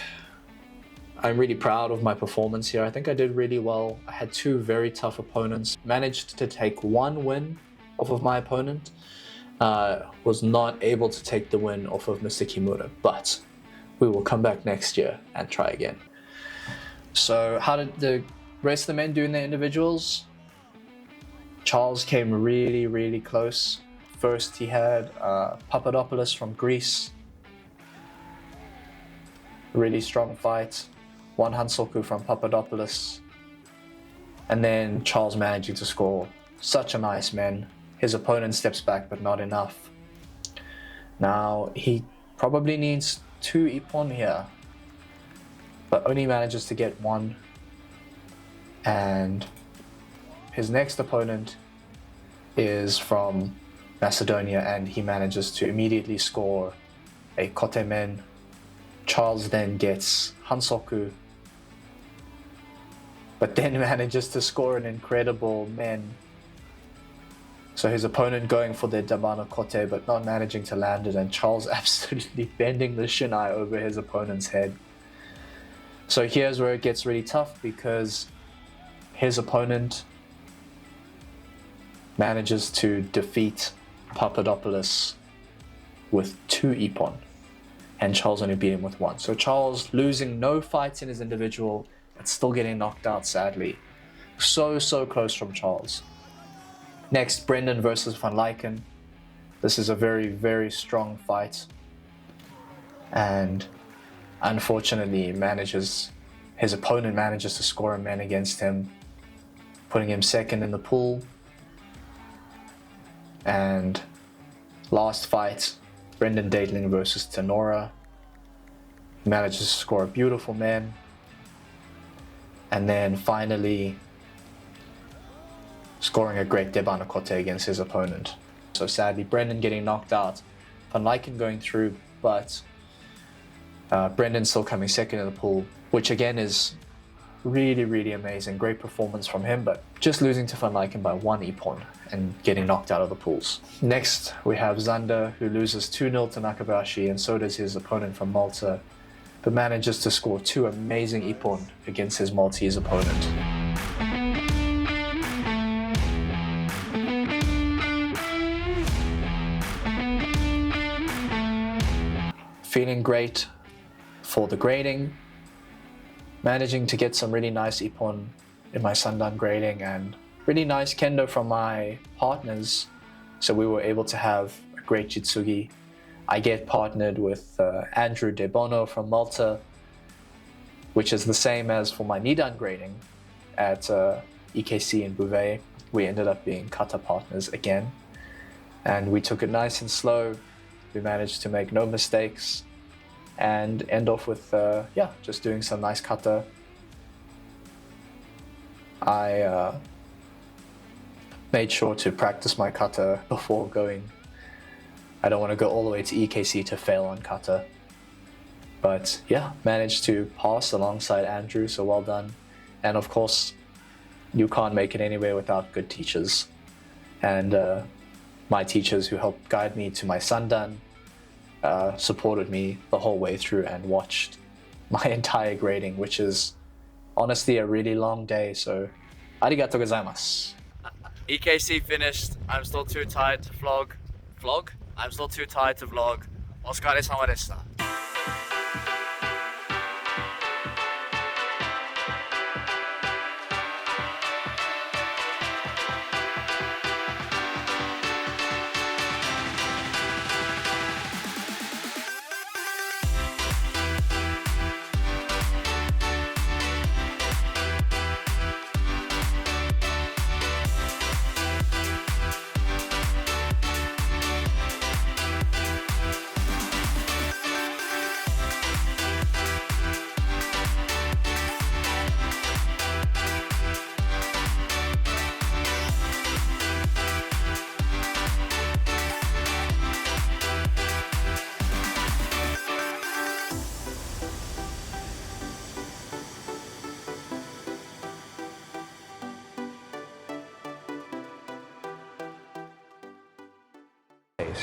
I'm really proud of my performance here. I think I did really well. I had 2 very tough opponents. Managed to take 1 win off of my opponent. Was not able to take the win off of Mr. Kimura, but we will come back next year and try again. So how did the rest of the men do in their individuals? Charles came really, really close. First he had Papadopoulos from Greece. Really strong fight. 1 Hansoku from Papadopoulos. And then Charles managing to score such a nice men. His opponent steps back, but not enough. Now, he probably needs 2 ippon here, but only manages to get 1. And his next opponent is from Macedonia, and he manages to immediately score a kote men. Charles then gets hansoku, but then manages to score an incredible men. So his opponent going for the dabano kote, but not managing to land it, and Charles absolutely bending the shinai over his opponent's head. So here's where it gets really tough, because his opponent manages to defeat Papadopoulos with 2 ippon, and Charles only beat him with 1. So Charles losing no fights in his individual, but still getting knocked out sadly. So close from Charles. Next, Brendan versus Van Lyken. This is a very strong fight, and unfortunately his opponent manages to score a man against him, putting him second in the pool. And last fight, Brendan Daedling versus Tenora. He manages to score a beautiful man. And then finally, scoring a great Debana Kote against his opponent. So sadly, Brendan getting knocked out, Van Lyken going through, but Brendan still coming second in the pool, which again is really amazing. Great performance from him, but just losing to Van Lyken by 1 ippon and getting knocked out of the pools. Next, we have Zander, who loses 2-0 to Nakabashi, and so does his opponent from Malta, but manages to score 2 amazing ippon against his Maltese opponent. Feeling great for the grading, managing to get some really nice ippon in my Sandan grading, and really nice kendo from my partners, so we were able to have a great jitsugi. I get partnered with Andrew De Bono from Malta, which is the same as for my Nidan grading at EKC in Beauvais. We ended up being kata partners again, and we took it nice and slow. We managed to make no mistakes and end off with just doing some nice kata. I made sure to practice my kata before going. I don't want to go all the way to EKC to fail on kata. But yeah, managed to pass alongside Andrew, so well done. And of course, you can't make it anywhere without good teachers. And my teachers who helped guide me to my Sandan supported me the whole way through and watched my entire grading, which is honestly a really long day, so arigatou gozaimasu. EKC finished. I'm still too tired to vlog. I'm still too tired to vlog. Otsukare-sama deshita.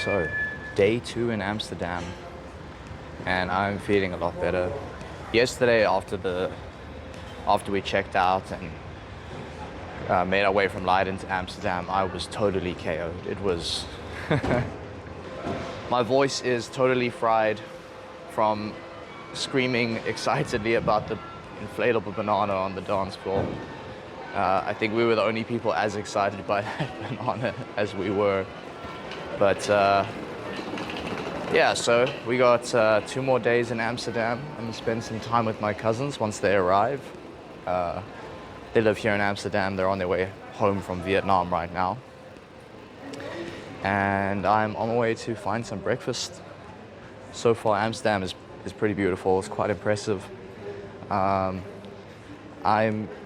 So, day 2 in Amsterdam, and I'm feeling a lot better. Yesterday, after we checked out and made our way from Leiden to Amsterdam, I was totally KO'd. It was my voice is totally fried from screaming excitedly about the inflatable banana on the dance floor. I think we were the only people as excited by that banana as we were. But yeah, so we got 2 more days in Amsterdam. I'm gonna spend some time with my cousins once they arrive. They live here in Amsterdam. They're on their way home from Vietnam right now. And I'm on my way to find some breakfast. So far, Amsterdam is pretty beautiful. It's quite impressive. I'm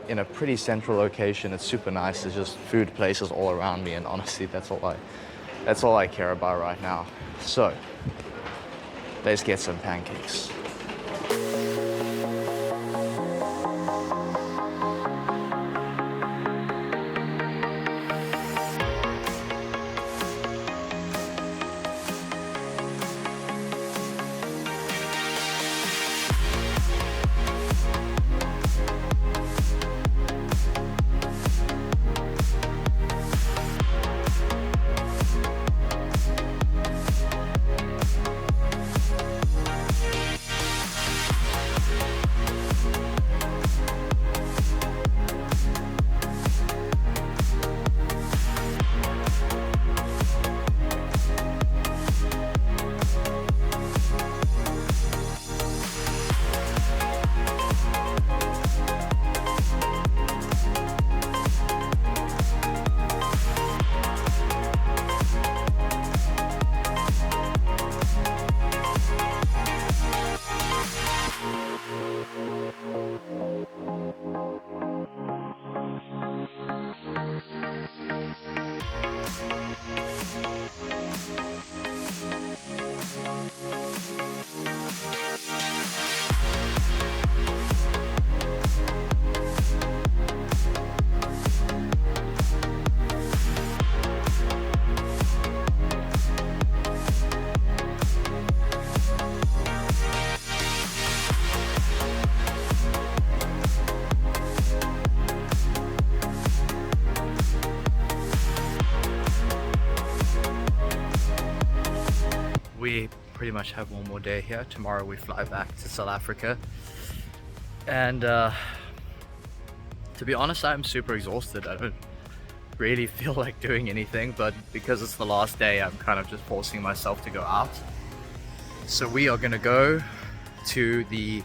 in a pretty central location. It's super nice. There's just food places all around me, and honestly, that's all I care about right now. So, let's get some pancakes. We pretty much have one more day here. Tomorrow we fly back to South Africa. And to be honest, I'm super exhausted. I don't really feel like doing anything, but because it's the last day, I'm kind of just forcing myself to go out. So we are gonna go to the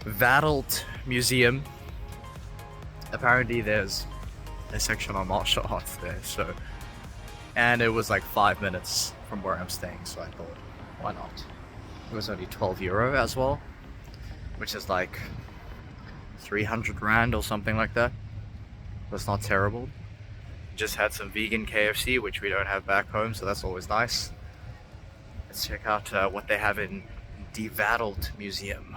Wadelt Museum. Apparently there's a section on martial arts there, and it was like 5 minutes from where I'm staying, so I thought, why not? It was only €12 as well, which is like 300 Rand or something like that. That's not terrible. Just had some vegan KFC, which we don't have back home, so that's always nice. Let's check out what they have in the Wadelt Museum.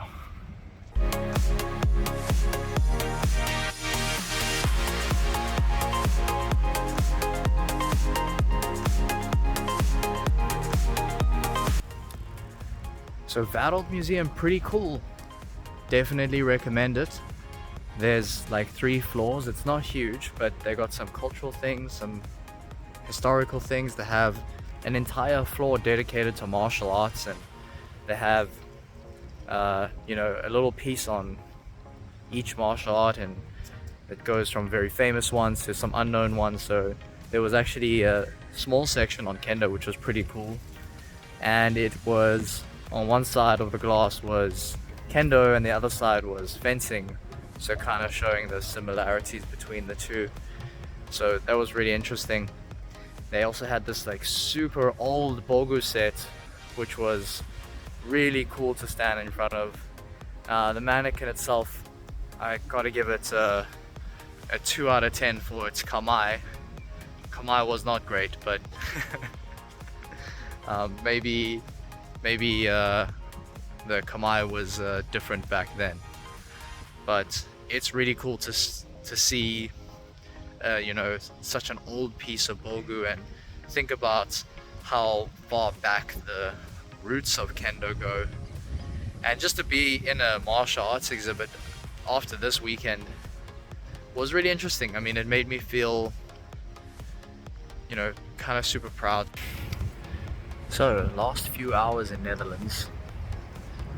So Wadelt Museum, pretty cool. Definitely recommend it. There's like 3 floors. It's not huge, but they got some cultural things, some historical things. They have an entire floor dedicated to martial arts, and they have you know, a little piece on each martial art, and it goes from very famous ones to some unknown ones. So there was actually a small section on Kendo, which was pretty cool, and it was on one side of the glass was Kendo and the other side was fencing, so kind of showing the similarities between the two. So that was really interesting. They also had this like super old Bogu set, which was really cool to stand in front of. The mannequin itself, I gotta give it a 2 out of 10 for its Kamai. Kamai was not great, but maybe the Kamai was different back then. But it's really cool to see you know, such an old piece of Bogu, and think about how far back the roots of Kendo go. And just to be in a martial arts exhibit after this weekend was really interesting. I mean, it made me feel, you know, kind of super proud. So, last few hours in Netherlands,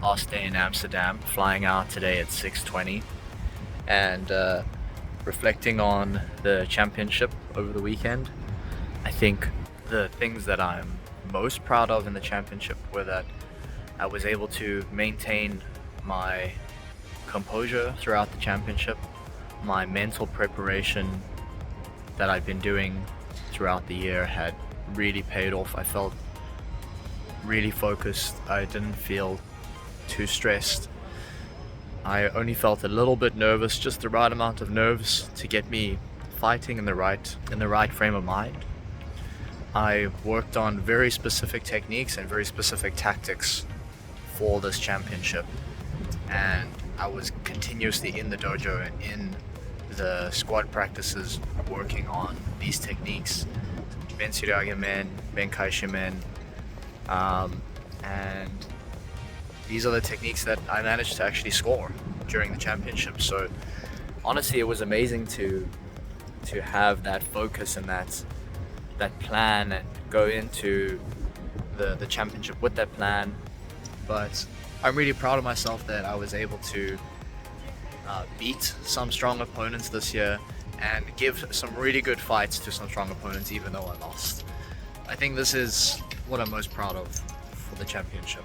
last day in Amsterdam, flying out today at 6:20, and reflecting on the championship over the weekend. I think the things that I'm most proud of in the championship were that I was able to maintain my composure throughout the championship. my mental preparation that I've been doing throughout the year had really paid off. I felt really focused. I didn't feel too stressed. I only felt a little bit nervous, just the right amount of nerves to get me fighting in the right frame of mind. I worked on very specific techniques and very specific tactics for this championship, and I was continuously in the dojo and in the squad practices working on these techniques, Ben Suriage men, Ben Kaisha men, and these are the techniques that I managed to actually score during the championship. So honestly, it was amazing to have that focus and that plan and go into the championship with that plan. But I'm really proud of myself that I was able to beat some strong opponents this year and give some really good fights to some strong opponents even though I lost. I think this is what I'm most proud of for the championship.